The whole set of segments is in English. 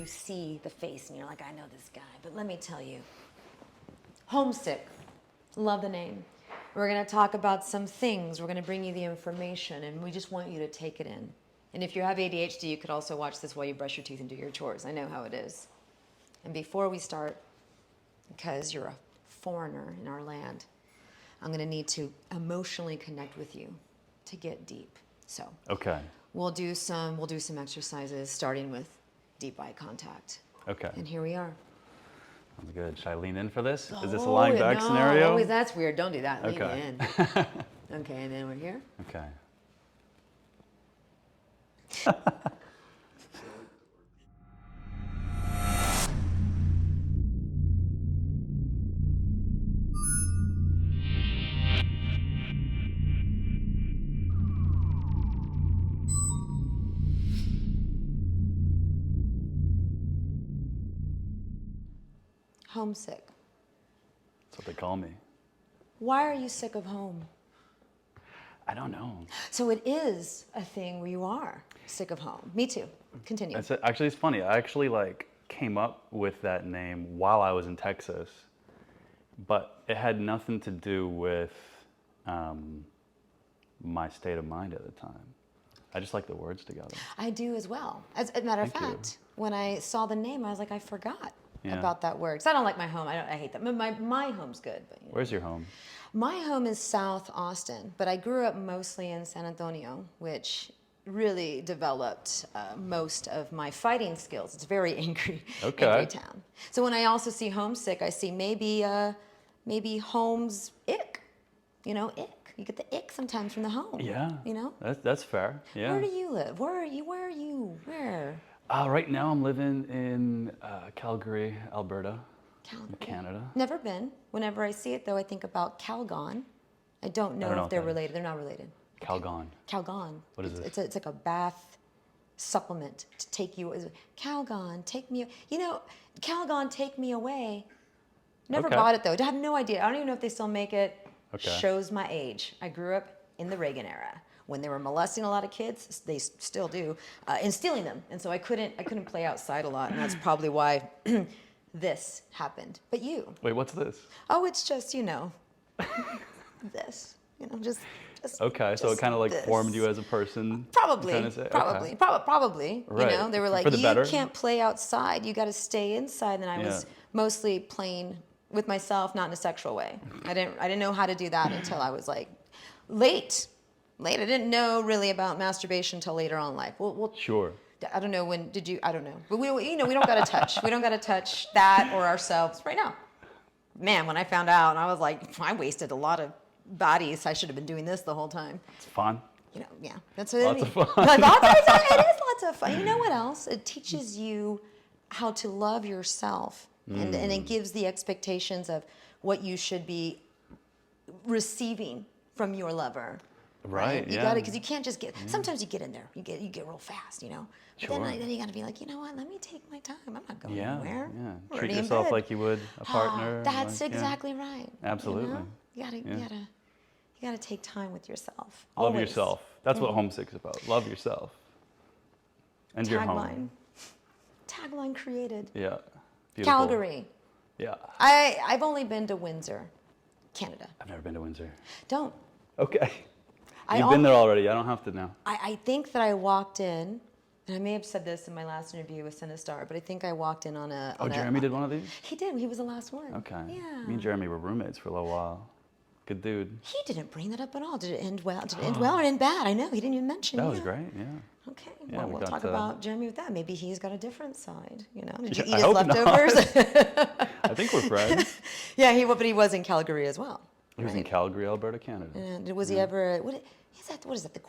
see the face and you're like, I know this guy. But let me tell you, Homesick, love the name. We're going to talk about some things. We're going to bring you the information, and we just want you to take it in. And if you have ADHD, you could also watch this while you brush your teeth and do your chores. I know how it is. And before we start, because you're a foreigner in our land, I'm going to need to emotionally connect with you to get deep. So okay, we'll do some exercises starting with deep eye contact. Okay. And here we are. Sounds good. Should I lean in for this? Is this a lying back scenario? Always, that's weird. Don't do that. Lean Okay. in. Okay, and then we're here. Okay. Homesick. That's what they call me. Why are you sick of home? I don't know. So it is a thing where you are sick of home. Me too. Continue. Actually, it's funny. I actually came up with that name while I was in Texas, but it had nothing to do with my state of mind at the time. I just like the words together. I do as well. As a matter of fact, when I saw the name, I was like, I forgot about that word. Because I don't like my home. I hate that. My home's good. But, Where's your home? My home is South Austin, but I grew up mostly in San Antonio, which really developed most of my fighting skills. It's a very angry town. So when I also see Homesick, I see maybe home's ick. You know, ick. You get the ick sometimes from the home. Yeah. You know? That's fair. Yeah. Where do you live? Where are you? Where? Right now I'm living in Calgary, Alberta, Canada. Never been. Whenever I see it, though, I think about Calgon. I don't know if they're related. They're not related. Calgon. Calgon. What is this? It's like a bath supplement to take you. Calgon, take me. You know, Calgon, take me away. Never bought it though. I have no idea. I don't even know if they still make it. Okay. Shows my age. I grew up in the Reagan era when they were molesting a lot of kids. They still do, and stealing them. And so I couldn't play outside a lot, and that's probably why this happened. But you. Wait, what's this? Oh, it's just this. Just. Okay, so it kind of formed you as a person. Probably. Right. You know, they were like, you can't play outside. You got to stay inside. And I was mostly playing with myself, not in a sexual way. I didn't know how to do that until I was like late. I didn't know really about masturbation until later on in life. Well, sure. I don't know when did you. I don't know, but we don't got to touch. We don't got to touch that or ourselves right now. Man, when I found out, I was like, I wasted a lot of bodies. I should have been doing this the whole time. It's fun. You know, yeah, that's what Lots I mean. of fun. It is lots of fun. You know what else? It teaches you how to love yourself, and it gives the expectations of what you should be receiving from your lover. Right. You got to, because you can't just get. Sometimes you get in there, you get real fast, you know. But Sure. then you got to be like, you know what? Let me take my time. I'm not going anywhere. Yeah. Treat yourself like you would a partner. That's exactly right. Absolutely. You gotta take time with yourself. Love yourself. That's what Homesick's about. Love yourself. And your home. Tagline created. Yeah. Beautiful. Calgary. Yeah. I've only been to Windsor, Canada. I've never been to Windsor. Don't. Okay. You've been there already. I don't have to now. I think that I walked in, and I may have said this in my last interview with Sinistar, but I think I walked in on a... Jeremy did one of these? He did. He was the last one. Okay. Yeah. Me and Jeremy were roommates for a little while. Good dude. He didn't bring that up at all. Did it end well? Did it end well or end bad? I know. He didn't even mention it. That was great, yeah. Okay. Yeah, well, we'll talk about Jeremy with that. Maybe he's got a different side, you know? Did you eat I his hope leftovers? I think we're friends. Yeah, but he was in Calgary as well. He was in Calgary, Alberta, Canada. And was he ever... What is that? The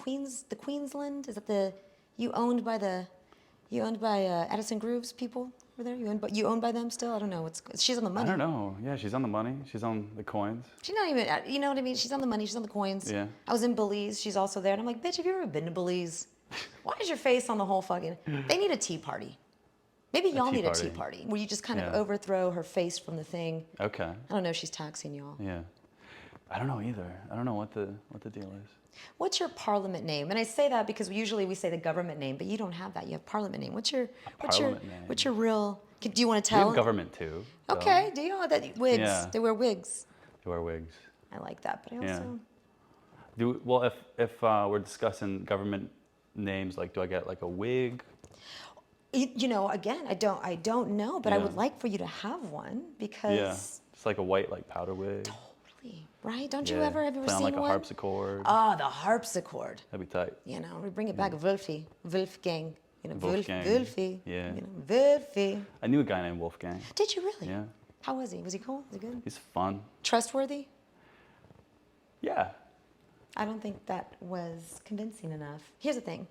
Queensland? Is that you owned by Addison Grooves people over there? You owned by them still? I don't know. She's on the money. I don't know. Yeah, she's on the money. She's on the coins. She's not even. You know what I mean? She's on the money. She's on the coins. Yeah. I was in Belize. She's also there, and I'm like, bitch, have you ever been to Belize? Why is your face on the whole fucking? They need a tea party. Maybe y'all need a tea party where you just kind of overthrow her face from the thing. Okay. I don't know if she's taxing y'all. Yeah. I don't know either. I don't know what the deal is. What's your parliament name? And I say that because usually we say the government name, but you don't have that. You have parliament name. What's your real? Do you want to We tell? have government too. So. Okay. Do you know that wigs? Yeah. They wear wigs. They wear wigs. I like that, but I also. If we're discussing government names, like, do I get like a wig? Again, I don't know, but I would like for you to have one because. It's like a white, like powder wig. Totally, right? Don't you ever have you ever Play on seen like a one? harpsichord. Oh, the harpsichord. That'd be tight. We bring it back, Wolfgang. Wolfgang. Wolfie. Yeah. Wolfie. I knew a guy named Wolfgang. Did you really? Yeah. How was he? Was he cool? Was he good? He's fun. Trustworthy? Yeah. I don't think that was convincing enough. Here's the thing.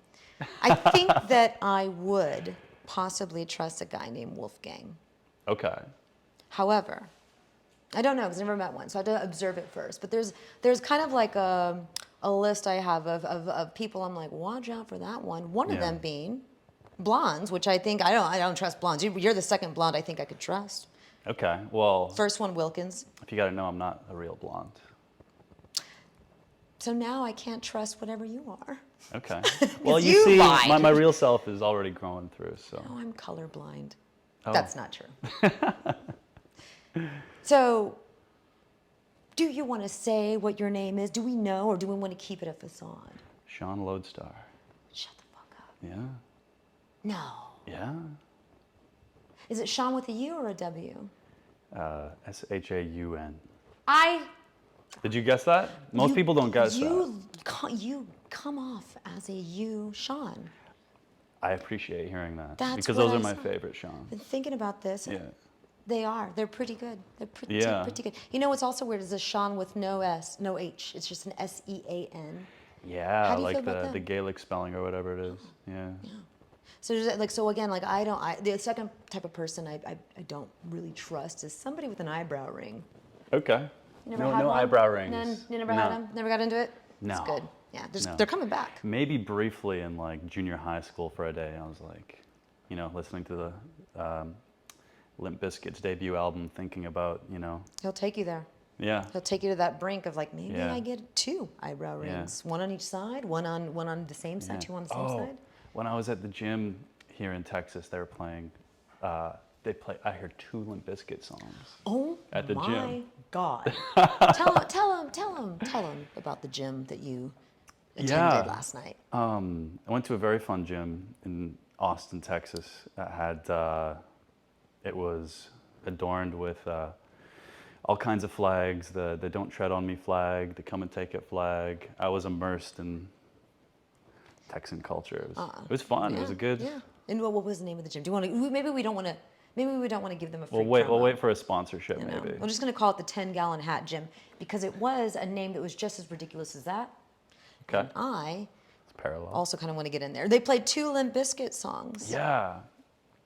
I think that I would possibly trust a guy named Wolfgang. Okay. However, I don't know because I've never met one, so I have to observe it first. But there's kind of like a list I have of people I'm like, watch out for that one. One of them being blondes, which I think I don't trust blondes. You're the second blonde I think I could trust. Okay. Well. First one, Wilkins. If you got to know, I'm not a real blonde. So now I can't trust whatever you are. Okay. Well, you see, my real self is already growing through. So. Oh, I'm colorblind. Oh. That's not true. So, do you want to say what your name is? Do we know, or do we want to keep it a facade? Sean Lodestar. Shut the fuck up. Yeah. No. Yeah. Is it Sean with a U or a W? Shaun. Did you guess that? Most people don't guess that. You come off as a U, Sean. I appreciate hearing that. That's because what those I are my saw. favorite Sean. Been thinking about this. Yeah. They are. They're pretty good. They're pretty good. You know what's also weird is a Sean with no S, no H. It's just an SEAN. Yeah, How do you like feel about the that? Gaelic spelling or whatever it is. Yeah. So again, the second type of person I don't really trust is somebody with an eyebrow ring. Okay. You never had no one? eyebrow rings. None? You never had them? Never got into it? No. It's good. Yeah, No. they're coming back. Maybe briefly in like junior high school for a day, I was like, listening to the Limp Bizkit's debut album, thinking about, He'll take you there. Yeah. He'll take you to that brink of like, maybe I get 2 eyebrow rings. One on each side, one on the same side, 2 on the same side. When I was at the gym here in Texas, they were playing, I heard 2 Limp Bizkit songs. Oh, at the my gym. God. tell him about the gym that you attended last night. I went to a very fun gym in Austin, Texas. It was adorned with all kinds of flags, the Don't Tread on Me flag, the Come and Take It flag. I was immersed in Texan culture. It was fun. It was a good... Yeah. And what was the name of the gym? Do you want to... Maybe we don't want to give them a free We'll wait for a sponsorship, maybe. We're just going to call it the 10-gallon hat gym because it was a name that was just as ridiculous as that. Okay. And I it's parallel. also kind of want to get in there. They played 2 Limp Bizkit songs. Yeah.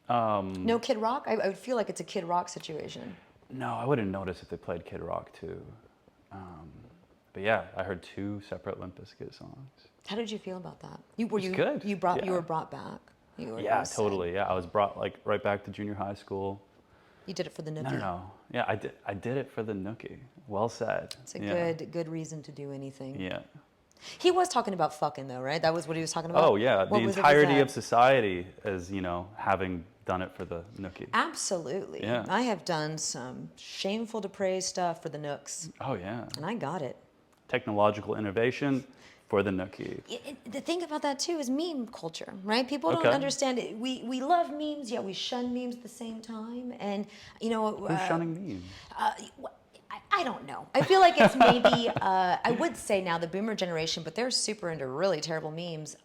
No Kid Rock? I would feel like it's a Kid Rock situation. No, I wouldn't notice if they played Kid Rock too. But yeah, I heard 2 separate Limp Bizkit songs. How did you feel about that? Good. You were brought back. Totally. Yeah, I was brought like right back to junior high school. You did it for the nookie. No. Yeah, I did it for the nookie. Well said. It's a good reason to do anything. Yeah. He was talking about fucking though, right? That was what he was talking about. Oh yeah, the entirety of society is having done it for the nookie. Absolutely. Yeah. I have done some shameful to praise stuff for the nooks. Oh yeah. And I got it. Technological innovation for the nookie. The thing about that too is meme culture, right? People don't understand it. We love memes, yet we shun memes at the same time. And who's shunning memes? I don't know. I feel like it's maybe I would say now the boomer generation, but they're super into really terrible memes.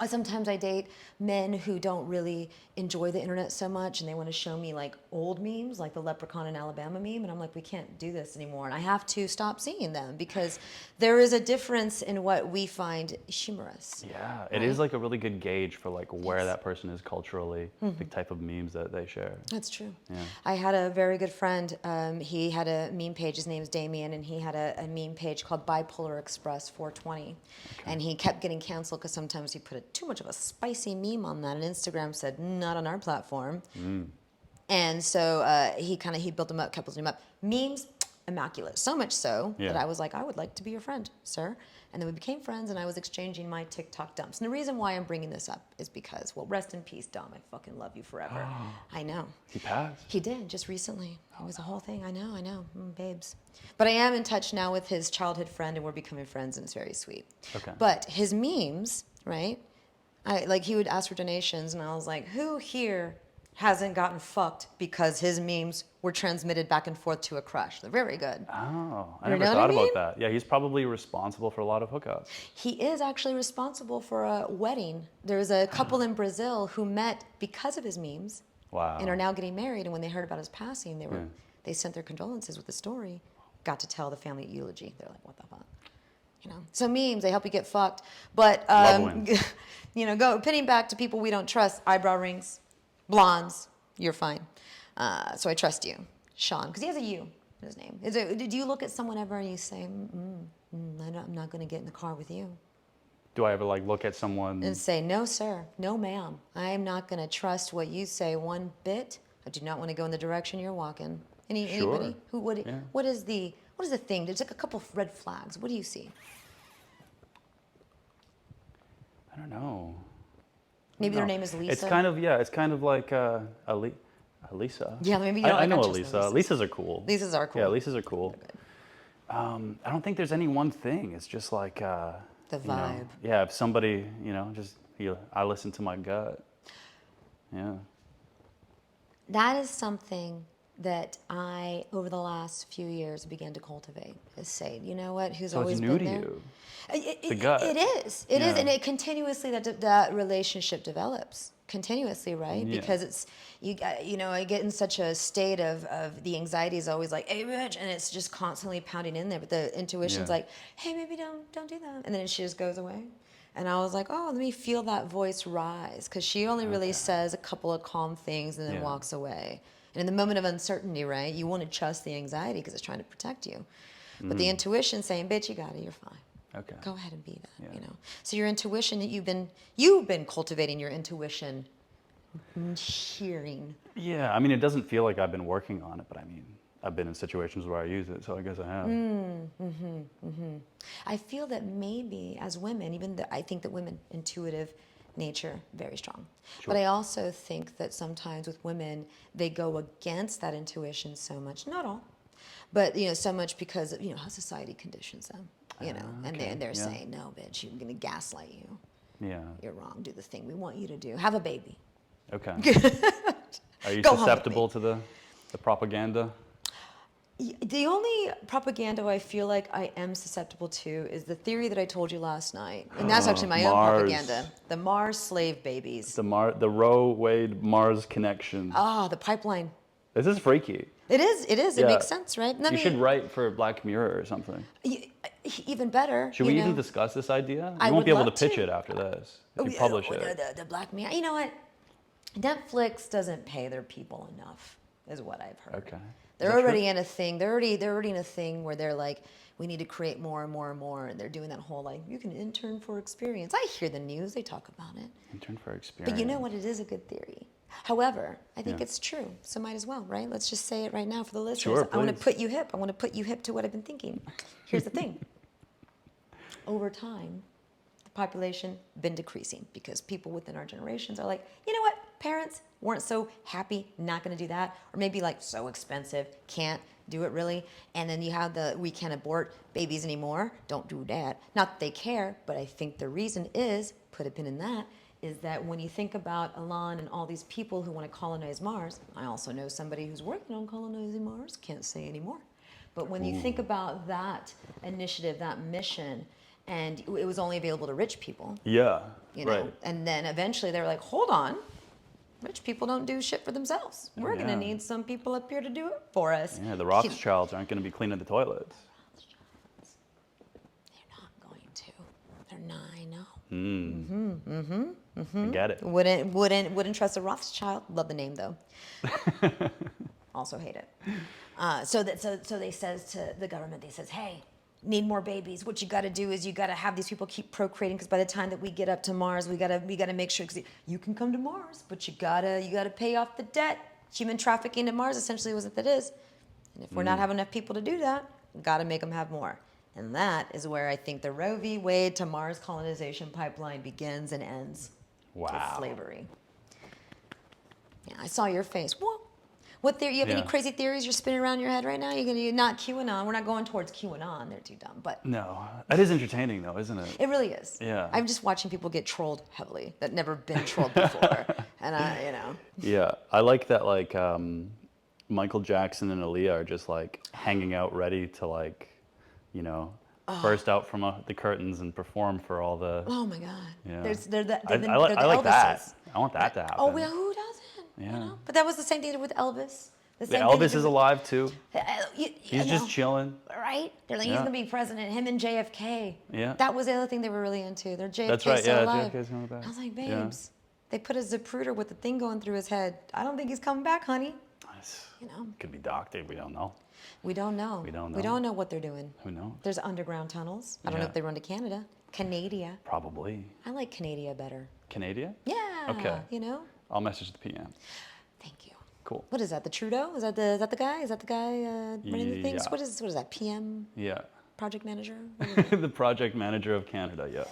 Sometimes I date men who don't really enjoy the internet so much, and they want to show me like old memes, like the Leprechaun in Alabama meme, and I'm like, we can't do this anymore, and I have to stop seeing them because there is a difference in what we find humorous. Yeah, it is like a really good gauge for like where that person is culturally, the type of memes that they share. That's true. Yeah. I had a very good friend. He had a meme page. His name is Damien, and he had a meme page called Bipolar Express 420, and he kept getting canceled because sometimes he put too much of a spicy meme on that, and Instagram said not on our platform. And so he built them up, kept building them up. Memes, immaculate. So much so Yeah. that I was like, I would like to be your friend, sir. And then we became friends, and I was exchanging my TikTok dumps. And the reason why I'm bringing this up is because, well, rest in peace, Dom. I fucking love you forever. I know. He passed. He did, just recently. It was a whole thing. I know. Babes. But I am in touch now with his childhood friend, and we're becoming friends, and it's very sweet. Okay. But his memes, right? He would ask for donations, and I was like, who here hasn't gotten fucked because his memes were transmitted back and forth to a crush? They're very good. Oh, I You never know what thought I mean? about that. Yeah, he's probably responsible for a lot of hookups. He is actually responsible for a wedding. There's a couple in Brazil who met because of his memes. Wow. And are now getting married. And when they heard about his passing, they sent their condolences with the story. Got to tell the family eulogy. They're like, what the fuck? You know. So memes, they help you get fucked. But go pinning back to people we don't trust. Eyebrow rings, blondes. You're fine. So I trust you, Sean, because he has a U in his name. Do you look at someone ever and you say, I'm not going to get in the car with you? Do I ever look at someone And say, no, sir, no, ma'am. I am not going to trust what you say one bit. I do not want to go in the direction you're walking. Anybody? What is the thing? There's a couple of red flags. What do you see? I don't know. Maybe their name is Lisa. It's kind of like Elisa. Yeah, maybe you don't I know trust Elisa. Lisas. Lisas are cool. Lisas are cool. Yeah, Lisas are cool. I don't think there's any one thing. It's just like the vibe. If somebody, I listen to my gut. Yeah. That is something that I, over the last few years, began to cultivate. Is say, you know what? Who's So always it's new been to there? you. The gut. It is, and it continuously that relationship develops continuously, right? Yeah. Because it's I get in such a state of the anxiety is always like, hey bitch, and it's just constantly pounding in there. But the intuition's like, hey, maybe don't do that, and then she just goes away. And I was like, oh, let me feel that voice rise, because she only really says a couple of calm things and then walks away. And in the moment of uncertainty, right, you want to trust the anxiety because it's trying to protect you. But the intuition saying, bitch, you got it, you're fine. Okay. Go ahead and be that, So your intuition, you've been cultivating your intuition, hearing. Yeah, I mean, it doesn't feel like I've been working on it, but I mean, I've been in situations where I use it, so I guess I have. I feel that maybe as women, I think that women, intuitive nature, very strong. Sure. But I also think that sometimes with women, they go against that intuition so much, not all, but so much because of, how society conditions them, and they're saying, no, bitch, you're going to gaslight you. Yeah. You're wrong. Do the thing we want you to do. Have a baby. Okay. Are you Go home with susceptible to the propaganda? The only propaganda I feel like I am susceptible to is the theory that I told you last night. And that's actually my own propaganda. The Mars slave babies. The Roe Wade Mars connection. The pipeline. This is freaky. It is. It makes sense, right? You should write for Black Mirror or something. Even better. Should we even discuss this idea? I You won't would be able to love pitch to. it after this. If you publish it. The Black Mirror. You know what? Netflix doesn't pay their people enough, is what I've heard. Okay. They're already in a thing. They're already in a thing where they're like, we need to create more and more and more, and they're doing that whole you can intern for experience. I hear the news; they talk about it. Intern for experience. But you know what? It is a good theory. However, I think it's true, so might as well, right? Let's just say it right now for the listeners. Sure, I want to please. put you hip. I want to put you hip to what I've been thinking. Here's the thing: over time, the population been decreasing because people within our generations are like, you know what? Parents weren't so happy, not going to do that, or maybe so expensive, can't do it really. And then you have we can't abort babies anymore. Don't do that. Not that they care, but I think the reason is, put a pin in that, is that when you think about Elon and all these people who want to colonize Mars, I also know somebody who's working on colonizing Mars, can't say anymore. But when you think about that initiative, that mission, and it was only available to rich people. Yeah, Right. And then eventually they were like, hold on. Rich people don't do shit for themselves. We're going to need some people up here to do it for us. Yeah, the Rothschilds aren't going to be cleaning the toilets. They're not going to. They're not, I know. I get it. Wouldn't trust a Rothschild. Love the name though. Also hate it. So they says to the government, they says, hey, need more babies. What you got to do is you got to have these people keep procreating, because by the time that we get up to Mars, we got to make sure, because you can come to Mars, but you gotta pay off the debt. Human trafficking to Mars essentially was what that is. And if we're not having enough people to do that, we've got to make them have more. And that is where I think the Roe v. Wade to Mars colonization pipeline begins and ends. Wow. With slavery. Yeah, I saw your face. Whoa. What theory? You have any crazy theories you're spinning around your head right now? You're not QAnon. We're not going towards QAnon. They're too dumb. But No, it is entertaining though, isn't it? it really is. Yeah. I'm just watching people get trolled heavily that never been trolled before, and Yeah, I like that. Like Michael Jackson and Aaliyah are just like hanging out, ready to like, burst out from the curtains and perform for all the. Oh my God. Yeah. They're the I like that. Elvises. I want that to happen. Oh well, who doesn't? Yeah. But that was the same thing with Elvis. The same Elvis thing is alive too. You He's just chilling. Right? They're like, he's going to be president. Him and JFK. Yeah. That was the other thing they were really into. They're JFK That's right. still Yeah, alive. JFK's coming back. I was like, babes, they put a Zapruder with the thing going through his head. I don't think he's coming back, honey. Nice. Could be doctored. We don't know. We don't know. We don't know. We don't know what they're doing. Who knows? There's underground tunnels. I don't know if they run to Canada. Canada. Probably. I like Canada better. Canada? Yeah. Okay. I'll message the PM. Thank you. Cool. What is that? The Trudeau? Is that the guy? Is that the guy running the things? Yeah. What is that? PM? Yeah. Project manager? The project manager of Canada. Yeah.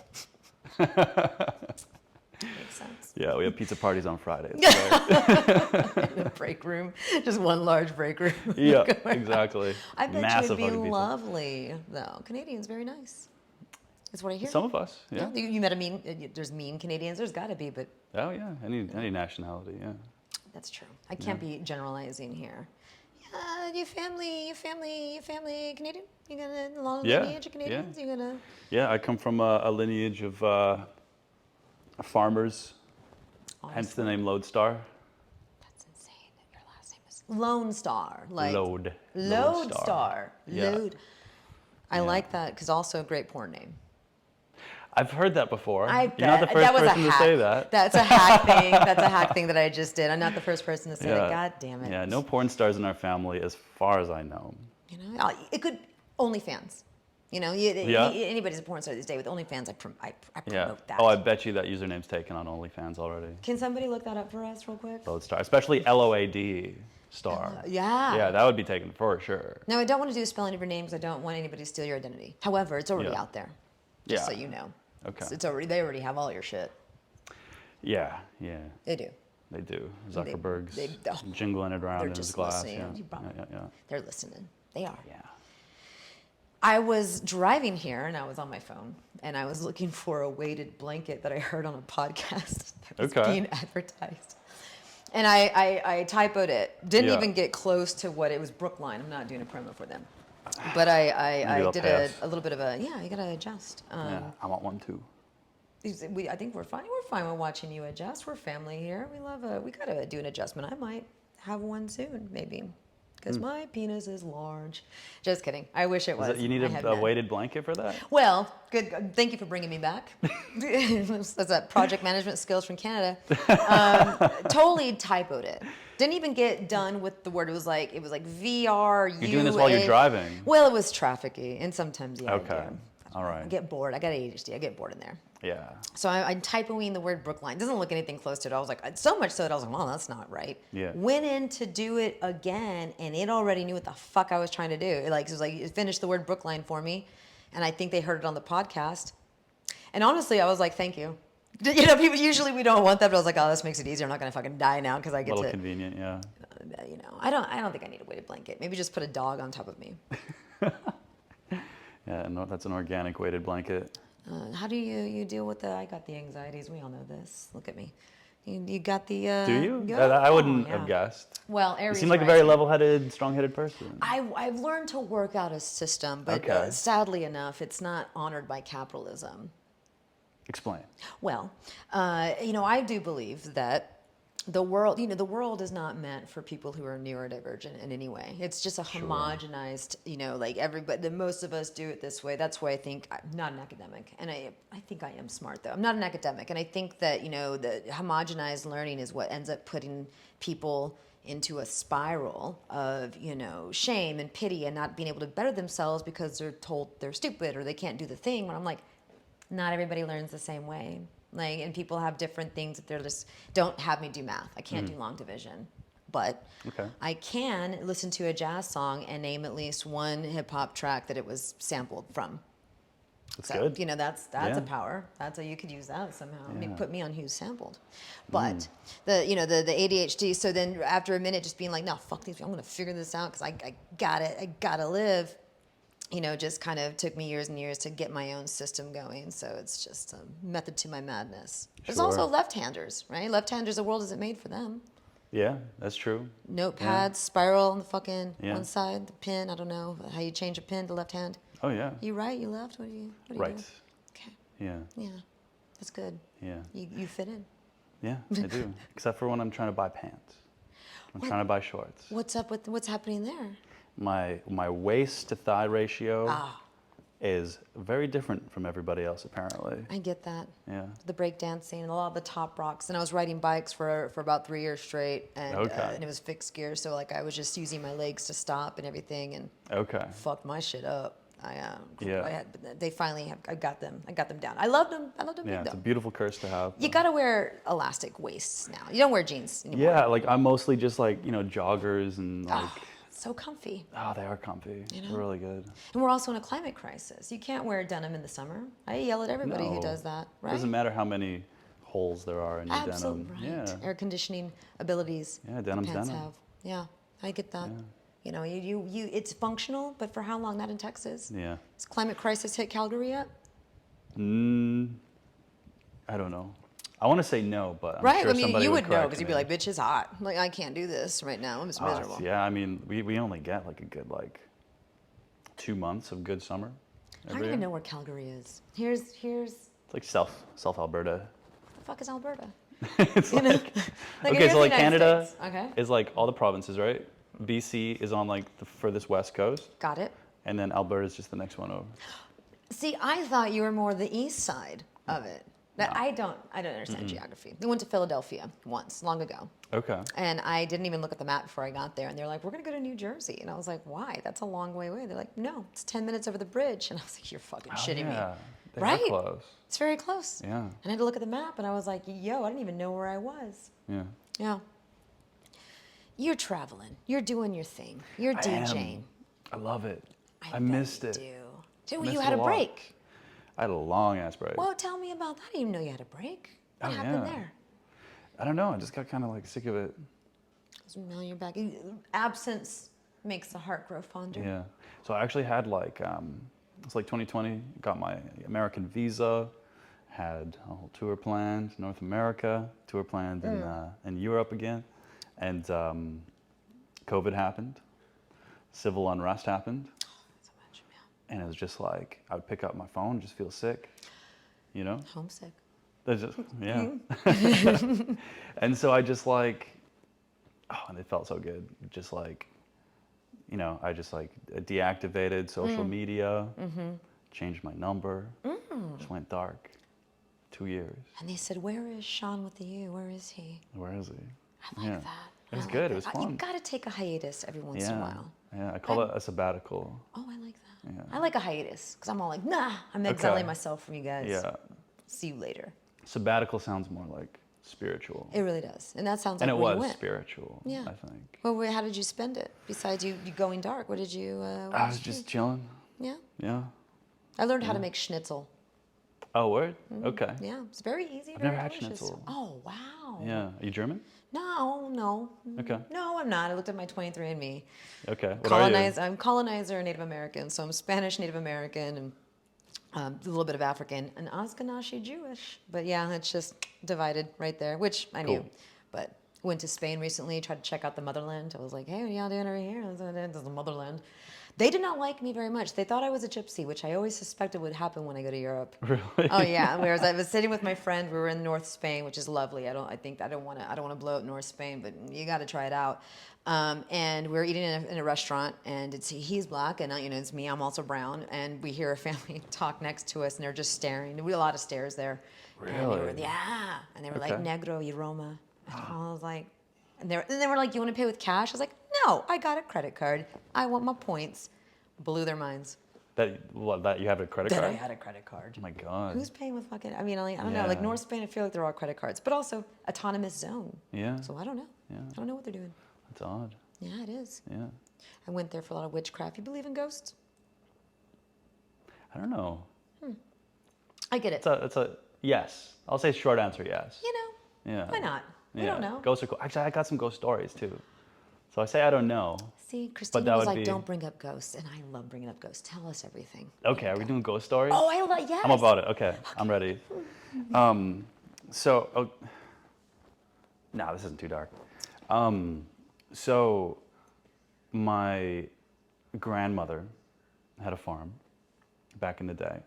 Makes sense. Yeah, we have pizza parties on Fridays. In the break room, just one large break room. Yeah, exactly. I bet Massive you would be fucking pizza. lovely, though. Canadians very nice. That's what I hear. Some of us, yeah. You met a mean. There's mean Canadians. There's got to be, but. Oh yeah, any nationality, yeah. That's true. I can't be generalizing here. Yeah, your family Canadian. You got a long lineage of Canadians. Yeah. You got a. Yeah, I come from a lineage of farmers. Awesome. Hence the name Lodestar. That's insane that your last name is Lone Star. Like Lodestar. Yeah. Lode. I like that because also a great porn name. I've heard that before. I bet. You're not the first person to say that. That's a hack thing. That's a hack thing that I just did. I'm not the first person to say that. God damn it. Yeah, no porn stars in our family as far as I know. It could OnlyFans. Anybody's a porn star these days with OnlyFans. I promote that. Oh, I bet you that username's taken on OnlyFans already. Can somebody look that up for us real quick? Lodestar, especially LOAD star. Yeah. Yeah, that would be taken for sure. No, I don't want to do a spelling of your name because I don't want anybody to steal your identity. However, it's already out there. Just so you know. Okay. They already have all your shit. Yeah. They do. They do. Zuckerberg's they jingling it around in his glass. Listening. Yeah. They're listening. They are. Yeah. I was driving here and I was on my phone and I was looking for a weighted blanket that I heard on a podcast that was being advertised. And I typoed it. Didn't even get close to what it was. Brookline. I'm not doing a promo for them. But I did a little bit of you got to adjust. Yeah, I want one too. I think we're fine. We're fine with watching you adjust. We're family here. We got to do an adjustment. I might have one soon, maybe. Because my penis is large. Just kidding. I wish it was. You need a weighted blanket for that? Well, good. Thank you for bringing me back. That's that project management skills from Canada. Totally typoed it. Didn't even get done with the word. It was like VR. You're doing this while you're driving. Well, it was trafficy, and sometimes Okay. All right. I get bored. I got ADHD. I get bored in there. Yeah. So I'm typoing the word Brookline. It doesn't look anything close to it. I was like, so much so that I was like, well, that's not right. Yeah. Went in to do it again, and it already knew what the fuck I was trying to do. It was like it finished the word Brookline for me, and I think they heard it on the podcast. And honestly, I was like, thank you. People usually we don't want that, but I was like, oh, this makes it eeasier. I'm not gonna fucking die now because I get a little convenient, yeah. I don't think I need a weighted blanket. Maybe just put a dog on top of me. Yeah, no, that's an organic weighted blanket. How do you deal with I got the anxieties. We all know this. Look at me. You got the... Do you? Yeah. I wouldn't have guessed. Well, Aries You seem like a very level-headed, strong-headed person. I've learned to work out a system, but sadly enough, it's not honored by capitalism. Explain. Well, I do believe that the world is not meant for people who are neurodivergent in any way. It's just a homogenized, like everybody, most of us do it this way. That's why I think I'm not an academic. And I think I am smart, though. I'm not an academic. And I think that, the homogenized learning is what ends up putting people into a spiral of, shame and pity and not being able to better themselves because they're told they're stupid or they can't do the thing. When I'm like, not everybody learns the same way. And people have different things that they're just, don't have me do math. I can't do long division. but Okay. I can listen to a jazz song and name at least one hip hop track that it was sampled from. That's So, good. you know, that's Yeah. a power. That's you could use that somehow. I mean, Yeah. put me on who's sampled. But the ADHD, so then after a minute just being like, no, fuck these, I'm going to figure this out because I got to live, you know, just kind of took me years and years to get my own system going. So it's just a method to my madness. There's Sure. also left-handers, right? Left-handers, the world isn't made for them. Yeah, that's true. Notepad, spiral on the fucking Yeah. one side, the pin, I don't know how you change a pin to left hand. Oh, yeah. You right, you left, what do you Right. do? Okay. Yeah. Yeah, that's good. Yeah. You fit in. Yeah, I do. Except for when I'm trying to buy pants. I'm What? trying to buy shorts. What's up with what's happening there? My waist to thigh ratio Ah, is very different from everybody else, apparently. I get that. Yeah. The break dancing and a lot of the top rocks. And I was riding bikes for about 3 years straight, and Okay. and it was fixed gear, so like I was just using my legs to stop and everything, and Okay. fucked my shit up. Yeah. They finally have. I got them down. I loved them. Yeah, big it's a though. beautiful curse to have. You gotta wear elastic waists now. You don't wear jeans anymore. Yeah, like I'm mostly just like, you know, joggers and like, So comfy. oh, they are comfy. You know? They're really good. And we're also in a climate crisis. You can't wear denim in the summer. I yell at everybody who No. does that, right? Doesn't matter how many holes there are in your Absolutely denim. right. Yeah. Air conditioning abilities. Yeah, the denim's pants denim. have. Yeah, I get that. Yeah. You know, you it's functional, but for how long? Not in Texas. Yeah. Has climate crisis hit Calgary yet? I don't know. I want to say no, but I'm Right. sure I mean, somebody you would know correct because you'd me. be like, "Bitch, it's hot. Like, I can't do this right now. I'm just miserable." Yeah, I mean, we only get like a good 2 months of good summer. I don't every even year. know where Calgary is. Here's It's like South Alberta. the fuck is Alberta? It's You know? like, Like, okay, here's so the like United Canada States. Okay. is like all the provinces, right? BC is on like the furthest west coast, Got it. and then Alberta is just the next one over. See, I thought you were more the east side of it. That I don't understand geography. We went to Philadelphia once, long ago. Okay. And I didn't even look at the map before I got there. And they're like, "We're going to go to New Jersey." And I was like, "Why? That's a long way away." They're like, "No, it's 10 minutes over the bridge." And I was like, "You're fucking shitting me." Yeah, they Right? are close. It's very close. Yeah. And I had to look at the map and I was like, "Yo, I didn't even know where I was." Yeah. Yeah. You're traveling. You're doing your thing. You're DJing. I love it. I bet missed you it. do. Dude, Missed you it had a a lot. break. I had a long ass break. Well, tell me about that. I didn't even know you had a break. What Oh, happened yeah. there? I don't know. I just got kind of like sick of it. So now you're back. Absence makes the heart grow fonder. Yeah. So I actually had it's like 2020. Got my American visa. Had a whole tour planned, North America, tour planned in Europe again, and COVID happened, civil unrest happened, So much, and it was just like I would pick up my phone, just feel sick, you know. Homesick. That's just, yeah. And so I just and it felt so good, just like, you know, I just like deactivated social media, changed my number, just went dark. 2 years. And they said, "Where is Sean with the U? Where is he?" Where is he? I like Yeah. that. It was I like good. that. It was fun. You got to take a hiatus every once in a while. Yeah, I call it a sabbatical. Oh, I like that. Yeah. I like a hiatus because I'm all like, "Nah, I'm exiling Okay. myself from you guys. Yeah. See you later." Sabbatical sounds more like spiritual. It really does, and that sounds like And it where you was went. spiritual, Yeah. I think. Well, how did you spend it? Besides you going dark, what did you? What I did was you just do? chilling. Yeah. Yeah. I learned how to make schnitzel. Oh, word? Okay. Yeah, it's very easy. I've very never had delicious. schnitzel. Oh wow. Yeah. Are you German? No. Okay. No, I'm not. I looked at my 23andMe. Okay. What are you? I'm colonizer Native American, so I'm Spanish Native American and a little bit of African and Ashkenazi Jewish. But yeah, it's just divided right there, which I knew. Cool. But went to Spain recently, tried to check out the motherland. I was like, "Hey, what are y'all doing over here? This is the motherland." They did not like me very much. They thought I was a gypsy, which I always suspected would happen when I go to Europe. Really? Oh yeah. Whereas I was sitting with my friend, we were in North Spain, which is lovely. I don't want to blow up North Spain, but you got to try it out. And we were eating in a restaurant, and he's black, and it's me. I'm also brown, and we hear a family talk next to us, and they're just staring. We had a lot of stares there. Really? And they were like, Okay. "Negro y Roma." And I was like, and they were like, "You want to pay with cash?" I was like, "No, I got a credit card. I want my points." Blew their minds. That you have a credit That card? I had a credit card. Oh my God. Who's paying with fucking? I don't know. Like Yeah. North Spain, I feel like they're all credit cards, but also autonomous zone. Yeah. So I don't know. Yeah. I don't know what they're doing. It's odd. Yeah, it is. Yeah. I went there for a lot of witchcraft. You believe in ghosts? I don't know. I get it. It's a yes. I'll say short answer, yes. You know, Yeah. why not? We Yeah. don't know. Ghosts are cool. Actually, I got some ghost stories too. So I say I don't know. See, Christina that was would like, be- don't bring up ghosts. And I love bringing up ghosts. Tell us everything. Okay, are we doing ghost stories? Oh, I love, yes. I'm about it. Okay, I'm ready. No, this isn't too dark. So my grandmother had a farm back in the day,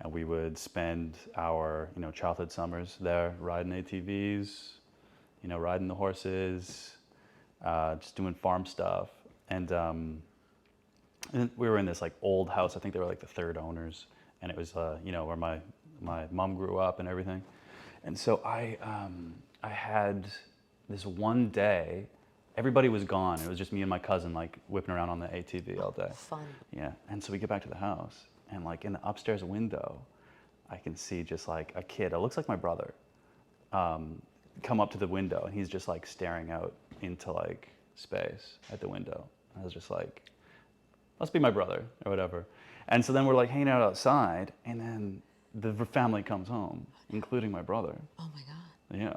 and we would spend our childhood summers there riding ATVs, riding the horses, just doing farm stuff. And we were in this like old house. I think they were like the third owners, and it was where my mom grew up and everything. And so I had this one day, everybody was gone. It was just me and my cousin like whipping around on the ATV all day. Fun. Yeah. And so we get back to the house, and like in the upstairs window, I can see just like a kid. It looks like my brother. Come up to the window, and he's just like staring out into like space at the window. I was just like, must be my brother or whatever. And so then we're like hanging out outside, and then the family comes home, including my brother. Oh my God. Yeah.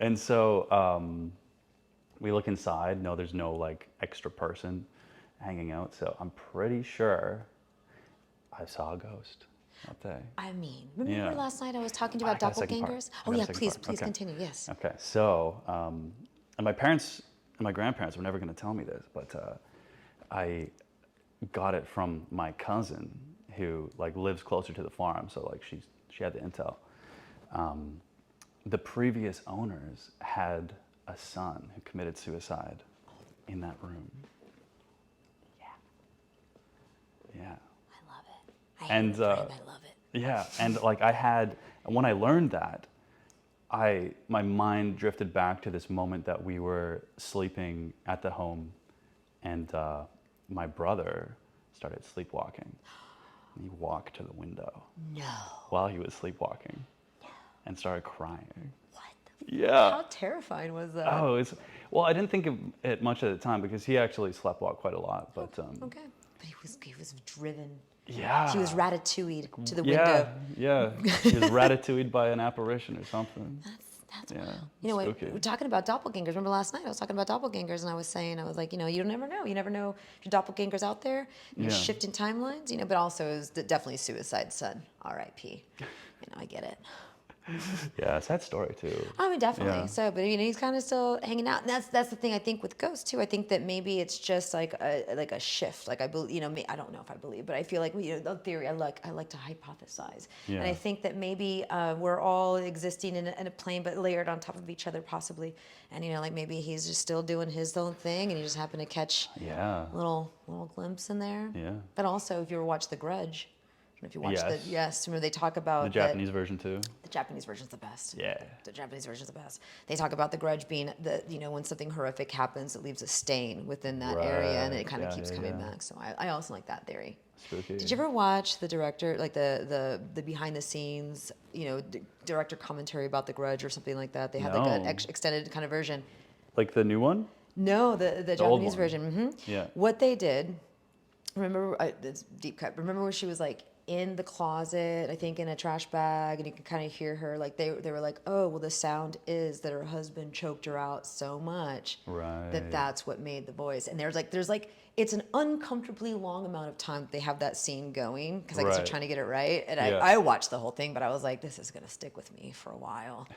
And so we look inside. No, there's no like extra person hanging out. So I'm pretty sure I saw a ghost that day. I mean, remember last night I was talking to you I about got a second part. doppelgangers? I Oh got a yeah, second please, part. please Okay. continue. Yes. Okay. So, and my parents and my grandparents were never going to tell me this, but I got it from my cousin who like lives closer to the farm. So like she had the intel. The previous owners had a son who committed suicide in that room. Yeah. Yeah. I love it. I hate And it, Brian, I love it. yeah, and like when I learned that, my mind drifted back to this moment that we were sleeping at the home, and my brother started sleepwalking. He walked to the window No. while he was sleepwalking and started crying. What? Yeah. How terrifying was that? Oh, well, I didn't think of it much at the time because he actually sleptwalked quite a lot, but Okay. But he was driven. yeah. He was ratatouilleed to the Yeah, window. yeah. He was ratatouilleed by an apparition or something. That's Yeah. You know what? spooky. We're talking about doppelgangers. Remember last night I was talking about doppelgangers, and I was saying, I was like, you never know. You never know if your doppelganger's out there. You're Yeah. shifting timelines, but also it was definitely suicide son. R.I.P. I get it. Yeah, sad story too. I mean, definitely. Yeah. So, but he's kind of still hanging out, and that's the thing I think with ghosts too. I think that maybe it's just like a shift. Like I believe, I don't know if I believe, but I feel like the theory. I like to hypothesize, and Yeah. I think that maybe we're all existing in a plane, but layered on top of each other, possibly. And like maybe he's just still doing his own thing, and you just happen to catch Yeah. a little glimpse in there. Yeah. But also, if you ever watch The Grudge, if you watch Yes. remember they talk about The Japanese version too. The Japanese version's the best. Yeah. The Japanese version's the best. They talk about The Grudge being when something horrific happens, it leaves a stain within that area, and it Right. kind of Yeah, keeps yeah, coming yeah. back. So I also like that theory. Spooky. Did you ever watch the director, like the behind the scenes, director commentary about The Grudge or something like that? They had like an No. extended kind of version. Like the new one? No, the old Japanese one. version. Mm-hmm. Yeah. What they did, remember, it's deep cut. Remember when she was like in the closet, I think in a trash bag, and you can kind of hear her, like they were like, oh, well, the sound is that her husband choked her out so much Right. that's what made the voice. And there's like, it's an uncomfortably long amount of time that they have that scene going, because I guess they're Right. trying to get it right. And Yeah. I watched the whole thing, but I was like, this is going to stick with me for a while.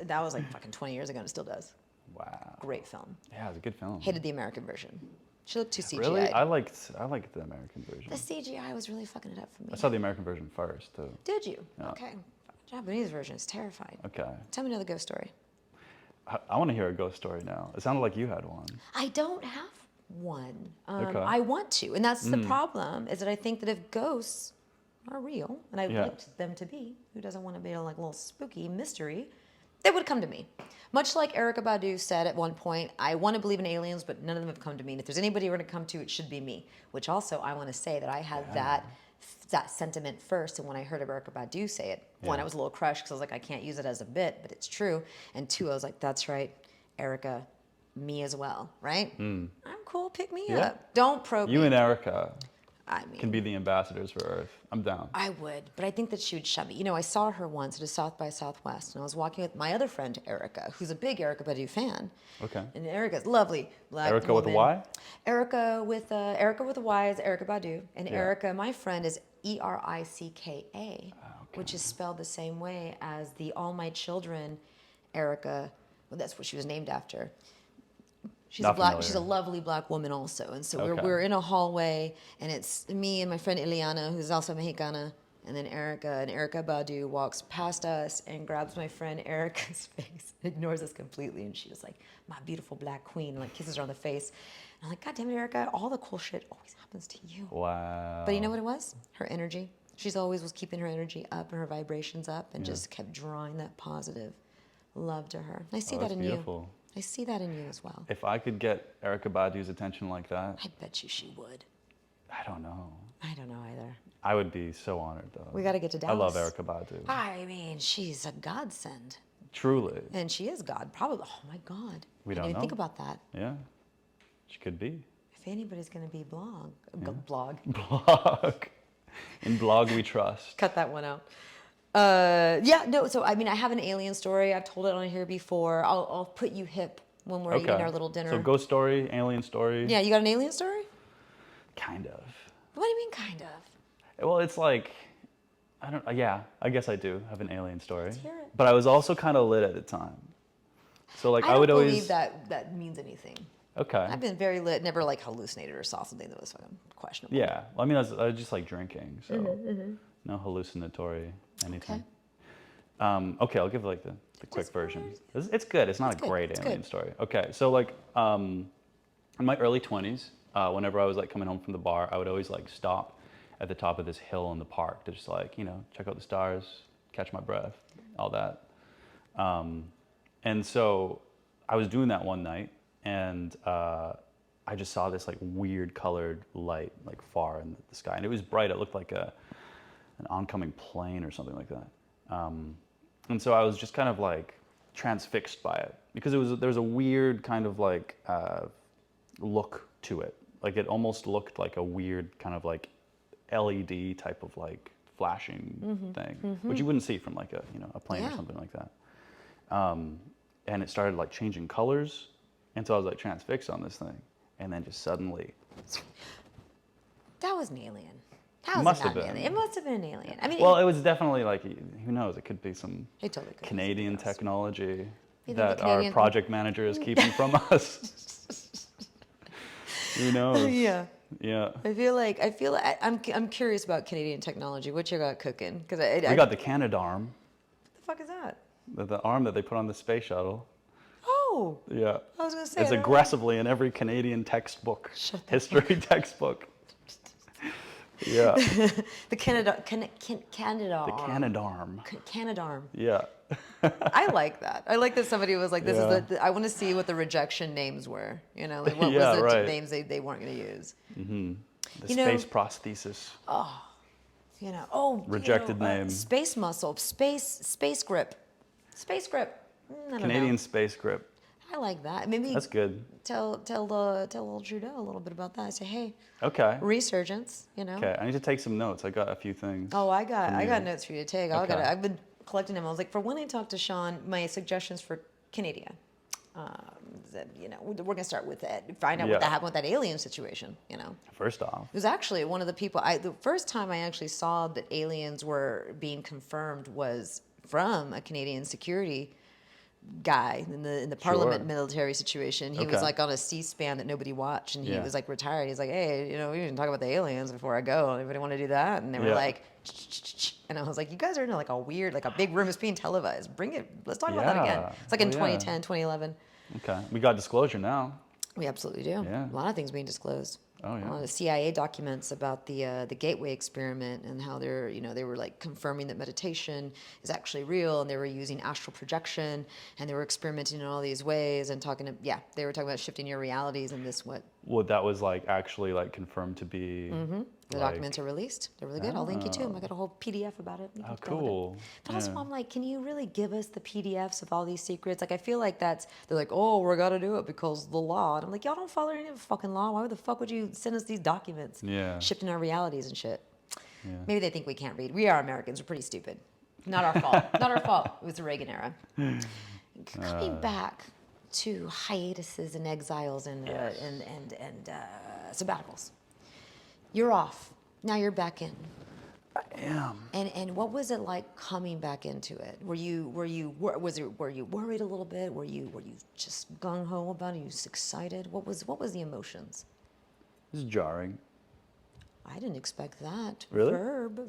That was like fucking 20 years ago, and it still does. Wow. Great film. Yeah, it's a good film. Hated the American version. She looked too CGI. Really? I liked the American version. The CGI was really fucking it up for me. I saw the American version first too. Did you? Yeah. Okay. Japanese version is terrifying. Okay. Tell me another ghost story. I want to hear a ghost story now. It sounded like you had one. I don't have one. Okay. I want to, and that's the problem. Is that I think that if ghosts are real, and I Yeah. like them to be, who doesn't want to be like a little spooky mystery? They would come to me. Much like Erykah Badu said at one point, I want to believe in aliens, but none of them have come to me. And if there's anybody we're going to come to, it should be me. Which also, I want to say that I had that sentiment first. And when I heard Erykah Badu say it, one, I was a little crushed because I was like, I can't use it as a bit, but it's true. And two, I was like, that's right, Erykah, me as well, right? I'm cool, pick me Yeah. up. Don't probe You me. and Erica I mean, can be the ambassadors for Earth. I'm down. I would, but I think that she would shove me. You know, I saw her once at a South by Southwest, and I was walking with my other friend, Erica, who's a big Erica Badu fan. Okay. And Erica's lovely black Erica with a woman. Y? Erica with a Y is Erica Badu, and Yeah. Erica, my friend, is Ericka, which is spelled the same way as the All My Children, Erica. Well, that's what she was named after. She's Not a black. familiar. She's a lovely black woman also, and so Okay. we're in a hallway, and it's me and my friend Ileana, who's also Mexicana, and then Erica, and Erica Badu walks past us and grabs my friend Erica's face, ignores us completely, and she was like, "My beautiful black queen," and like kisses her on the face. And I'm like, "God damn it, Erica! All the cool shit always happens to you." Wow. But you know what it was? Her energy. She's always was keeping her energy up and her vibrations up, and just kept drawing that positive love to her. And I see that that's in beautiful. you. I see that in you as well. If I could get Erica Badu's attention like that, I bet you she would. I don't know. I don't know either. I would be so honored, though. We got to get to Dallas. I love Erica Badu. I mean, she's a godsend. Truly. And she is God, probably. Oh my God. We I don't didn't know. think about that. Yeah. She could be. If anybody's going to be blog. Blog. In blog we trust. Cut that one out. No, so I mean, I have an alien story. I've told it on here before. I'll put you hip when we're eating our little dinner. So ghost story, alien story. Yeah, you got an alien story? Kind of. What do you mean, kind of? Well, it's like, I guess I do have an alien story. Let's hear it. But I was also kind of lit at the time. So like I I would don't always. believe that means anything. Okay. I've been very lit, never like hallucinated or saw something that was fucking questionable. Yeah. Well, I mean, I was just like drinking, so Mm-hmm, no hallucinatory anything. Okay. Okay, I'll give like the quick version. It's good. It's not a good. great It's alien good. story. Okay, so like in my early 20s, whenever I was like coming home from the bar, I would always like stop at the top of this hill in the park to just like, check out the stars, catch my breath, all that. And so I was doing that one night, and I just saw this like weird colored light like far in the sky, and it was bright. It looked like an oncoming plane or something like that. And so I was just kind of like transfixed by it, because there was a weird kind of like look to it. Like it almost looked like a weird kind of like LED type of like flashing thing, which you wouldn't see from like a plane or Yeah. something like that. And it started like changing colors, and so I was like transfixed on this thing, and then just suddenly, That was an alien. How was Must it have not an been. alien? It must have been an alien. I mean, well, it was definitely like, who knows? It could be some it totally could. Canadian technology You think that the our Canadian- project manager is keeping from us. Who knows? Yeah. Yeah. I feel like I'm curious about Canadian technology. What you got cooking? Because We got the Canadarm, what the fuck is that? the arm that they put on the space shuttle. Oh, Yeah. I was gonna say. It's I don't- aggressively in every Canadian textbook, Shut the history textbook. Yeah. The Canada. The Canadarm. Canadarm. Yeah. I like that. I like that somebody was like, "This Yeah. is the." I want to see what the rejection names were. Like what Yeah, was the right. names they weren't going to use. The You know- space prosthesis. Rejected name. Space muscle, space grip, space grip. I don't Canadian know. space grip. I like that. Maybe That's good. tell old Trudeau a little bit about that. I say, hey, Okay. resurgence. Okay. I need to take some notes. I got a few things. Oh, I got from you. notes for you to take. Okay. I've been collecting them. I was like, for when I talk to Sean, my suggestions for Canada. We're gonna start with that. Find out what Yeah. that happened with that alien situation. First off. It was actually one of the people. The first time I actually saw that aliens were being confirmed was from a Canadian security guy in the Parliament military situation. He was Okay. like on a C-SPAN that nobody watched, and he Yeah. was like retired. He's like, hey, we can talk about the aliens before I go. Anybody want to do that? And they were Yeah. like, and I was like, you guys are in like a weird, like a big room. It's being televised. Bring it. Let's talk about that again. Yeah. It's like in Well, 2010, 2011. Okay. We got disclosure now. We absolutely do. Yeah. A lot of things being disclosed. Oh, yeah. A lot of CIA documents about the Gateway experiment and how they were like confirming that meditation is actually real, and they were using astral projection, and they were experimenting in all these ways and they were talking about shifting your realities and this what. Well, that was like actually like confirmed to be The documents are released. They're really good. I'll link you to them. I got a whole PDF about it. You can go with it. Cool. But also, I'm like, can you really give us the PDFs of all these secrets? Like, I feel like they're like, oh, we're gonna do it because the law. And I'm like, y'all don't follow any of the fucking law. Why the fuck would you send us these documents? Yeah. Shifting our realities and shit. Yeah. Maybe they think we can't read. We are Americans. We're pretty stupid. Not our fault. Not our fault. It was the Reagan era. Coming back to hiatuses and exiles and sabbaticals. You're off. Now you're back in. I am. And what was it like coming back into it? Were you worried a little bit? Were you just gung ho about it? Were you just excited? What was the emotions? It was jarring. I didn't expect that. Really? Verb.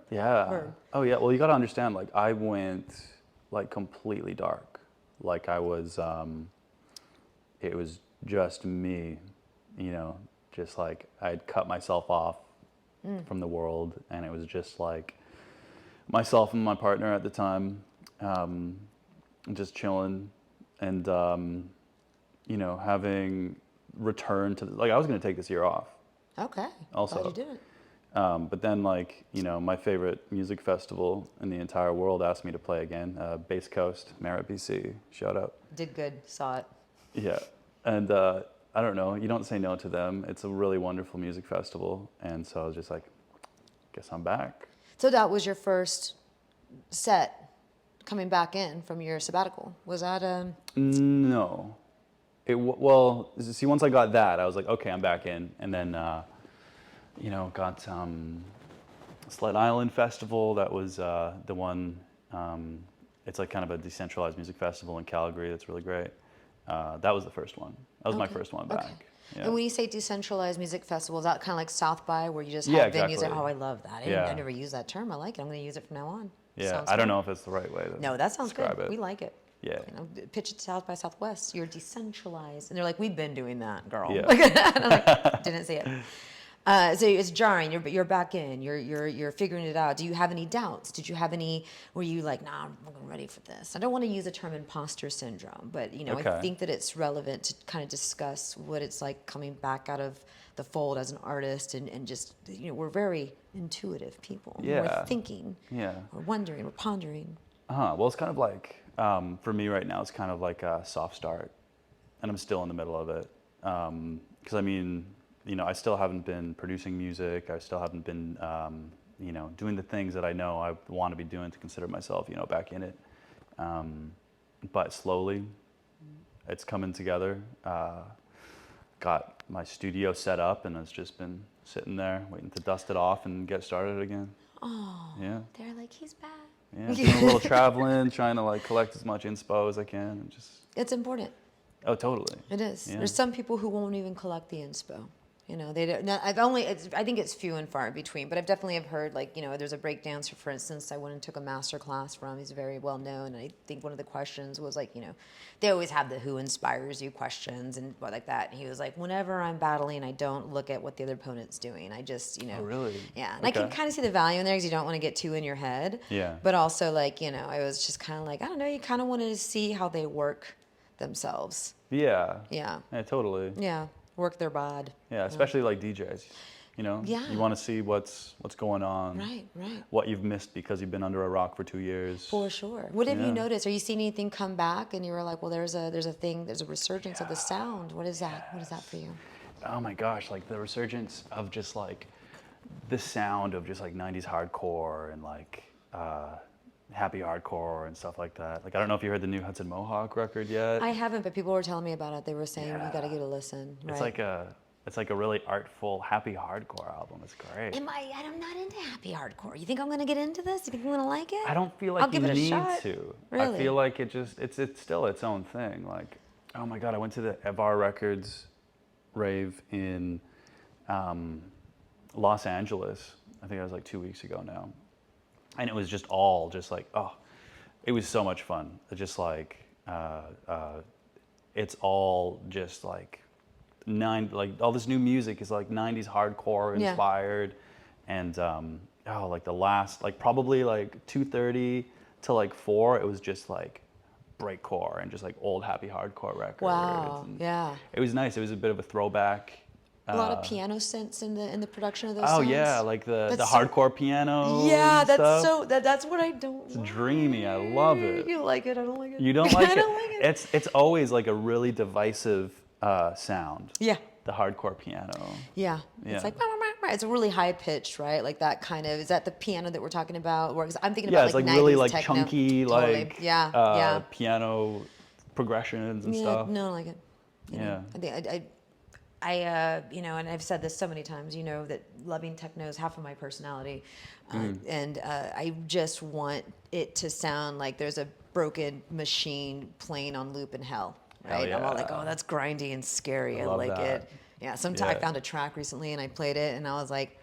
Yeah. Verb. Oh yeah. Well, you got to understand. Like I went like completely dark. Like I was. It was just me. You know, just like I'd cut myself off from the world, and it was just like myself and my partner at the time, just chilling, and you know, having returned to like I was going to take this year off. Okay. Also, glad you did it. but then, like, you know, my favorite music festival in the entire world asked me to play again, Bass Coast, Merritt, BC. Shout out. Did good. Saw it. Yeah. And I don't know, you don't say no to them. It's a really wonderful music festival. And so I was just like, guess I'm back. So that was your first set coming back in from your sabbatical. Was that No. Well, see, once I got that, I was like, okay, I'm back in. And then, you know, got Sled Island Festival. That was the one, it's like kind of a decentralized music festival in Calgary that's really great. That was the first one. That was my first one back. Okay. Yeah. And when you say decentralized music festival, is that kind of like South by where you just Yeah, have venues? exactly. Oh, I love that. I never used that term. I like it. I'm going to use it from now on. Yeah, Sounds I don't good. know if it's the right way to No, that sounds describe good. it. We like it. Yeah. You know, pitch it to South by Southwest. You're decentralized, and they're like, "We've been doing that, girl." Yeah. And I'm like, didn't see it. So it's jarring. You're back in. You're figuring it out. Do you have any doubts? Did you have any? Were you like, "Nah, I'm ready for this"? I don't want to use the term imposter syndrome, but you know, I Okay. think that it's relevant to kind of discuss what it's like coming back out of the fold as an artist, and just, you know, we're very intuitive people. Yeah. We're thinking. Yeah. We're wondering. We're pondering. Well, it's kind of like, for me right now, it's kind of like a soft start, and I'm still in the middle of it. Because I mean, you know, I still haven't been producing music. I still haven't been, you know, doing the things that I know I want to be doing to consider myself, you know, back in it. But slowly, it's coming together. Got my studio set up, and it's just been sitting there waiting to dust it off and get started again. Oh. Yeah. They're like, he's back. Yeah, doing a little traveling, trying to like collect as much inspo as I can, and just. It's important. Oh, totally. It is. Yeah. There's some people who won't even collect the inspo. You know, they don't. No, I think it's few and far between. But I've definitely have heard, like, you know, there's a breakdancer, for instance, I went and took a master class from. He's very well known, and I think one of the questions was like, you know, they always have the who inspires you questions and what like that. And he was like, whenever I'm battling, I don't look at what the other opponent's doing. I just, you know. Oh, really? Yeah, and Okay. I can kind of see the value in there because you don't want to get too in your head. Yeah. But also, like, you know, I was just kind of like, I don't know, you kind of wanted to see how they work themselves. Yeah. Yeah. Yeah, totally. Yeah. Work their bod. Yeah, especially like DJs. You know, Yeah. you want to see what's going on, Right, right. what you've missed because you've been under a rock for 2 years. For sure. What have you Yeah. noticed? Are you seeing anything come back and you were like, well, there's a resurgence of the sound. What is that? What is that for you? Oh my gosh, like the resurgence of just like the sound of just like 90s hardcore and like happy hardcore and stuff like that. Like I don't know if you heard the new Hudson Mohawk record yet. I haven't, but people were telling me about it. They were saying you got to give it a listen. Right? It's like a really artful happy hardcore album. It's great. I'm not into happy hardcore. You think I'm going to get into this? You think I'm going to like it? I don't feel I'll like you give it a need shot. to. Really? I feel like it's still its own thing. Like, oh my God, I went to the Evar Records rave in Los Angeles. I think that was like 2 weeks ago now. And it was just all just like, oh, it was so much fun. It's just like, it's all just like, like all this new music is like 90s hardcore inspired. And like the last, like probably like 2:30 to like 4, it was just like breakcore and just like old happy hardcore records. Wow, And yeah. it was nice. It was a bit of a throwback A lot of piano synths in the production of those Oh songs. yeah, like the That's so- hardcore piano. Yeah, and that's stuff. so that's what I don't. It's dreamy. I love it. You like it? I don't like it. You don't like I it? don't like it. It's always like a really divisive sound. Yeah. The hardcore piano. Yeah. Yeah. It's like it's really high pitched, right? Like that kind of, is that the piano that we're talking about? Or, 'cause I'm thinking Yeah, about it's like 90s really like techno. chunky, Totally. like yeah. piano progressions and Yeah, stuff. no, I don't like it. You know, I think I you know, and I've said this so many times, you know, that loving techno is half of my personality, and I just want it to sound like there's a broken machine playing on loop in hell, right? Hell I'm all like, yeah. oh, that's grindy and scary. I love like that. it. Yeah, sometimes I found a track recently and I played it and I was like,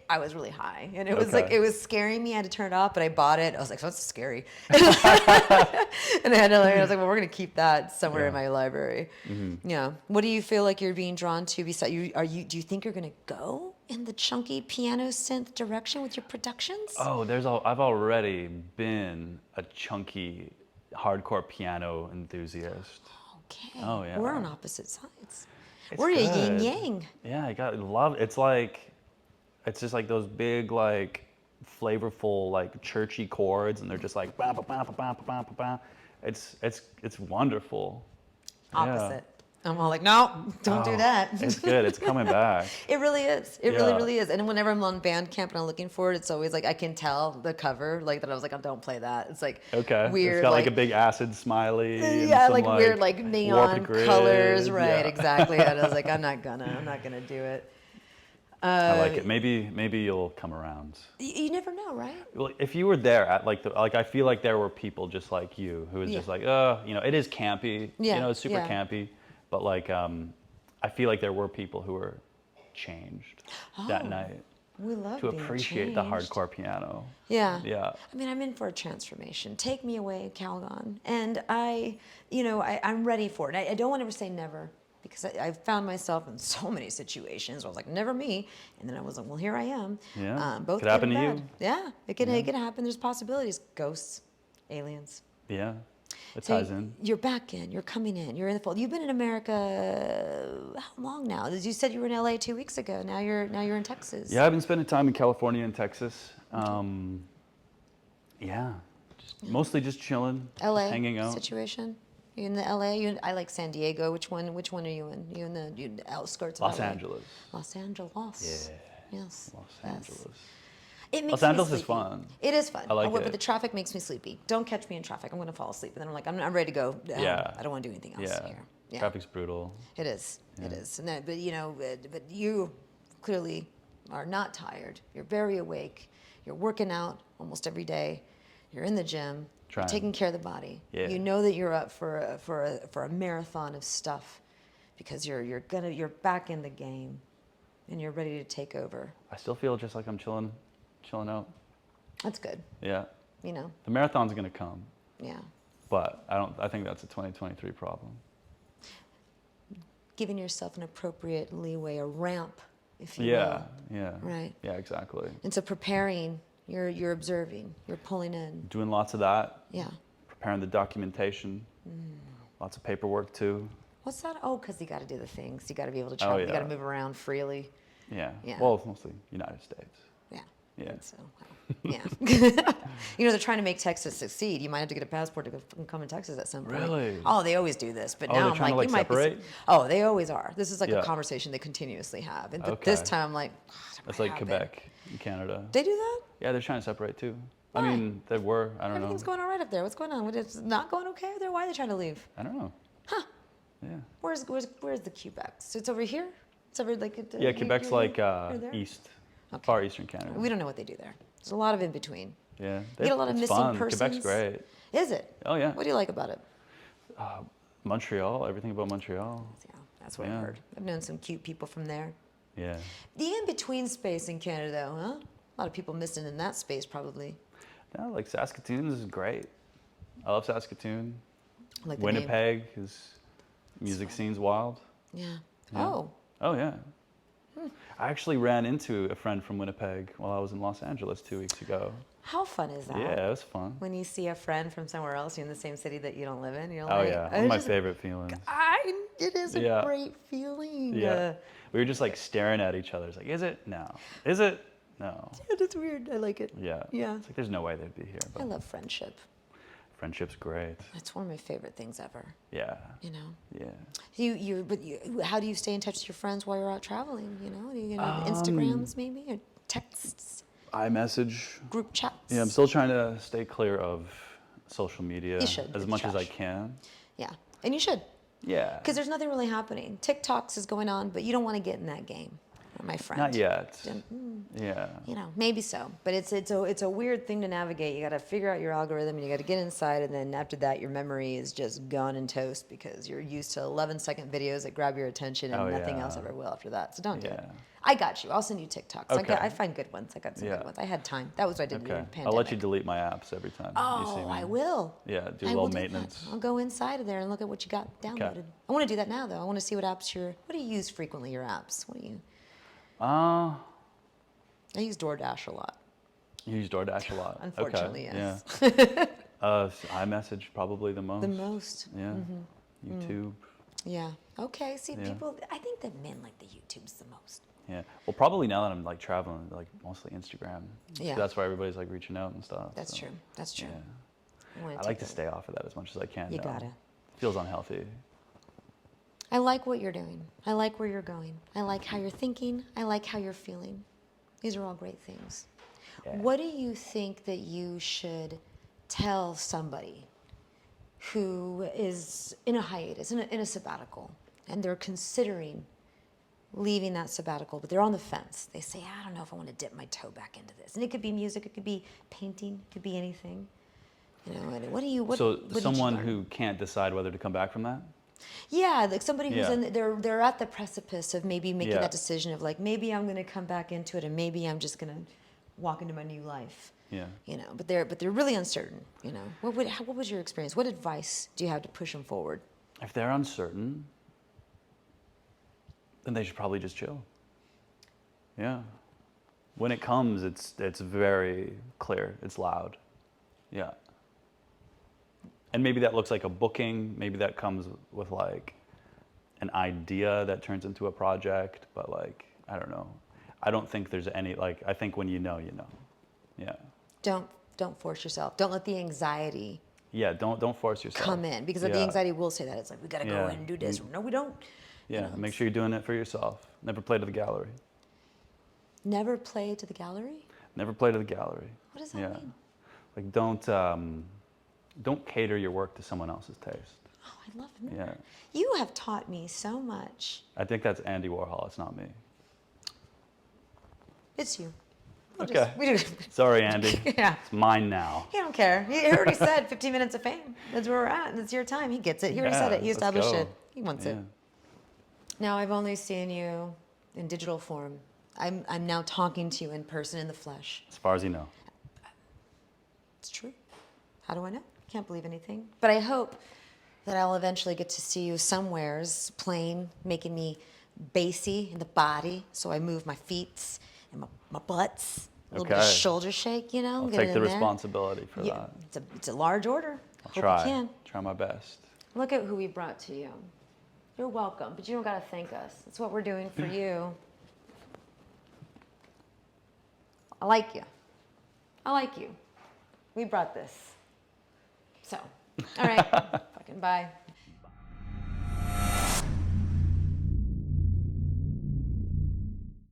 I was really high and it was like, it was scaring me. I had to turn it off, but I bought it. I was like, so that's scary. And I was like, well, we're going to keep that somewhere in my library. Yeah. What do you feel like you're being drawn to beside you? Do you think you're going to go in the chunky piano synth direction with your productions? Oh, I've already been a chunky hardcore piano enthusiast. Okay. Oh, yeah. We're on opposite sides. It's We're a yin good. yang. Yeah, I got love. It's just like those big like flavorful like churchy chords, and they're just like ba ba ba ba ba ba ba ba. It's wonderful. Opposite. I'm all like, no, don't do that. It's good. It's coming back. It really is. It really is. And whenever I'm on Bandcamp and I'm looking for it, it's always like I can tell the cover, like that. I was like, oh, don't play that. It's like weird. It's got like a big acid smiley. And yeah, some, like weird, like neon warped colors. grid. Right, Yeah. exactly. And I was like, I'm not gonna do it. I like it. Maybe you'll come around. You never know, right? Well, if you were there at like I feel like there were people just like you who was just like, it is campy. Yeah, It's super campy. But like, I feel like there were people who were changed that night We love to being appreciate the changed. hardcore piano. Yeah. Yeah. I mean, I'm in for a transformation. Take me away, Calgon. And I'm ready for it. I don't want to ever say never, because I've found myself in so many situations where I was like, never me. And then I was like, well, here I am. Yeah. Both Could happen good to and you. bad. Yeah. It can happen. There's possibilities. Ghosts, aliens. Yeah. It So ties in. You're back in. You're coming in. You're in the fold. You've been in America how long now? As you said, you were in LA 2 weeks ago. Now you're in Texas. Yeah, I've been spending time in California and Texas. Mostly just chilling, LA hanging out. situation. You in the LA? I like San Diego. Which one are you in? You in the outskirts of Los LA? Angeles. Los Angeles. Yeah. Yes. Los Yes. Angeles. It makes Los me Angeles is sleepy. fun. It is fun. I like But it. the traffic makes me sleepy. Don't catch me in traffic. I'm going to fall asleep. And then I'm like, I'm ready to go. Yeah. I don't want to do anything else Yeah. here. Yeah. Traffic's brutal. It is. It is. And but you clearly are not tired. You're very awake. You're working out almost every day. You're in the gym. You're Trying. taking care of the body. Yeah. You know that you're up for a marathon of stuff, because you're back in the game, and you're ready to take over. I still feel just like I'm chilling out. That's good. Yeah. The marathon's gonna come, Yeah. but I think that's a 2023 problem. Giving yourself an appropriate leeway, a ramp, if you Yeah. will. Yeah. Right. Yeah, exactly. And so preparing, you're observing, you're pulling in. Doing lots of that. Yeah. Preparing the documentation. Lots of paperwork too. What's that? Oh, because you got to do the things. You got to be able to travel. You got to yeah. move around freely. Yeah. Yeah. Well, it's mostly United States. Yeah. Yeah. And so, yeah. They're trying to make Texas succeed. You might have to get a passport to come in Texas at some point. Really? Oh, they always do this. But Oh, now they're I'm trying like, to, you might separate? be. Oh, they always are. This is like Yeah. a conversation they continuously have. And but Okay. this time, I'm like, God, it That's might like happen. Quebec in Canada. They do that? Yeah, they're trying to separate too. Why? I mean, they were. I don't know. Everything's going all right up there. What's going on? It's not going okay up there? Why are they trying to leave? I don't know. Huh. Yeah. Where's the Quebec? So it's over here? It's over like at the, Yeah, Quebec's like you're there? east, Okay. far eastern Canada. We don't know what they do there. There's a lot of in between. Yeah. You get a lot of it's missing fun. persons. Quebec's great. Is it? Oh yeah. What do you like about it? Montreal, everything about Montreal. Yeah, that's what Yeah. I've heard. I've known some cute people from there. Yeah. The in-between space in Canada, though, huh? A lot of people missing in that space, probably. Yeah, like Saskatoon is great. I love Saskatoon. I like the name. Winnipeg is music scene's wild. Yeah. Yeah. Oh. Oh yeah. I actually ran into a friend from Winnipeg while I was in Los Angeles 2 weeks ago. How fun is that? Yeah, it was fun. When you see a friend from somewhere else, you're in the same city that you don't live in, you're Oh like, yeah, one of my favorite feelings. I It is a Yeah. great feeling. Yeah. We were just like staring at each other. It's like, is it? No. Is it? No. Yeah, that's weird. I like it. Yeah. Yeah. It's like there's no way they'd be here. I But love friendship. friendship's great. It's one of my favorite things ever. Yeah. You know. Yeah. How do you stay in touch with your friends while you're out traveling? You know, do you get Instagrams maybe or texts, iMessage. group chats? Yeah, I'm still trying to stay clear of social media You should. as It's much as I trash. can. Yeah, and you should. Yeah. Because there's nothing really happening. TikToks is going on, but you don't want to get in that game, my friend. Not yet. Didn't- Yeah. You know, maybe so, but it's a weird thing to navigate. You got to figure out your algorithm, and you got to get inside, and then after that, your memory is just gone and toast because you're used to 11-second videos that grab your attention, and Oh, nothing yeah. else ever will after that. So don't do it. Yeah. I got you. I'll send you TikToks. Okay. I find good ones. I got some Yeah. good ones. I had time. That was what I did Okay. during the pandemic. I'll let you delete my apps every time you see Oh, me. I will. Yeah, do a I little will do that. maintenance. I'll go inside of there and look at what you got downloaded. I want to do that now, though. I want to see what apps what do you use frequently, your apps? What do you? I use DoorDash a lot. You use DoorDash a lot. Unfortunately, okay. yes. Yeah. iMessage probably the most. The most. Yeah. YouTube. Yeah. Okay. See, Yeah. people, I think that men like the YouTubes the most. Yeah. Well, probably now that I'm like traveling, like mostly Instagram. Yeah. That's where everybody's like reaching out and stuff. That's so, true. That's true. Yeah. wanna I like take to stay off of that as much as I can. You though. gotta. Feels unhealthy. I like what you're doing. I like where you're going. I like how you're thinking. I like how you're feeling. These are all great things. Yeah. What do you think that you should tell somebody who is in a hiatus, in a sabbatical, and they're considering leaving that sabbatical, but they're on the fence? They say, I don't know if I want to dip my toe back into this. And it could be music, it could be painting, it could be anything. You know, and what do you, what So what did you someone learn? who can't decide whether to come back from that? Yeah, like somebody who's Yeah. they're at the precipice of maybe making Yeah. that decision of like, maybe I'm going to come back into it, and maybe I'm just going to walk into my new life. Yeah. You know, but they're really uncertain. You know, what was your experience? What advice do you have to push them forward? If they're uncertain, then they should probably just chill. Yeah. When it comes, it's very clear. It's loud. Yeah. And maybe that looks like a booking. Maybe that comes with like an idea that turns into a project. But like, I don't know. I don't think there's any, like, I think when you know, you know. Yeah. Don't force yourself. Don't let the anxiety Yeah, don't force yourself. come in, because Yeah. the anxiety will say that. It's like, we got to go Yeah. in and do this. No, we don't. Yeah, You know, make sure you're doing it for yourself. Never play to the gallery. Never play to the gallery? Never play to the gallery. What does that Yeah. mean? Like don't cater your work to someone else's taste. Oh, I love it. Yeah. You have taught me so much. I think that's Andy Warhol, it's not me. It's you. We'll Okay. we do. Sorry, Andy. Yeah. It's mine now. He don't care. He already said 15 minutes of fame. That's where we're at. And it's your time. He gets it. He already said it. He let's established go. it. He wants it. Yeah. Now I've only seen you in digital form. I'm now talking to you in person, in the flesh. As far as you know. It's true. How do I know? Can't believe anything. But I hope that I'll eventually get to see you somewheres playing, making me bassy in the body, so I move my feet and my butts. A little bit of Okay. shoulder shake, you know. I'll get take it the in there. responsibility for Yeah, that. it's a large order. I'll Hope try. you can. Try my best. Look at who we brought to you. You're welcome, but you don't got to thank us. That's what we're doing for you. I like you. I like you. We brought this. So, all right. Fucking bye.